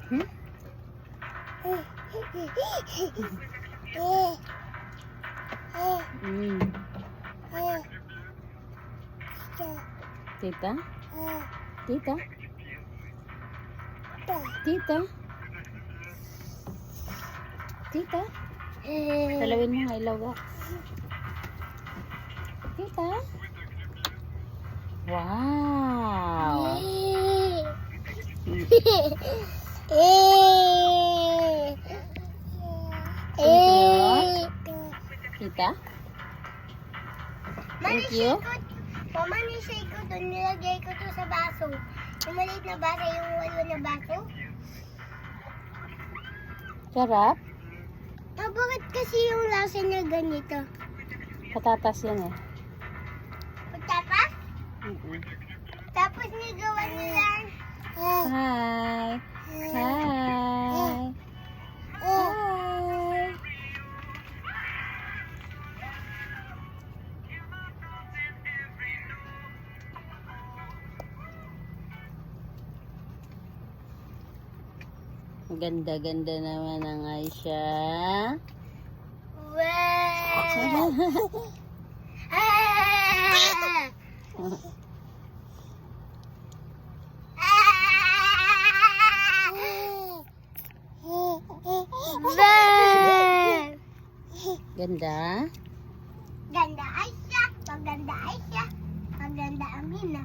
Hmm? Mm. Tita? Tita? Tita? Tita? Talawin mo nga ilaw ka. Tita? Wow! Tita? Thank you. Mama, nisay ko doon, nilagay ko to sa baso. Yung maliit na baso, yung walo na baso. Sarap? Bakit kasi yung lasa niya ganito? Patatas yan eh. Pagtapas? Tapos nigawa nila. Hi! Hi! Hi! Ganda-ganda naman ang Aisha. Wow! Ganda? Ganda Aisha, maganda Aisha, maganda Amina.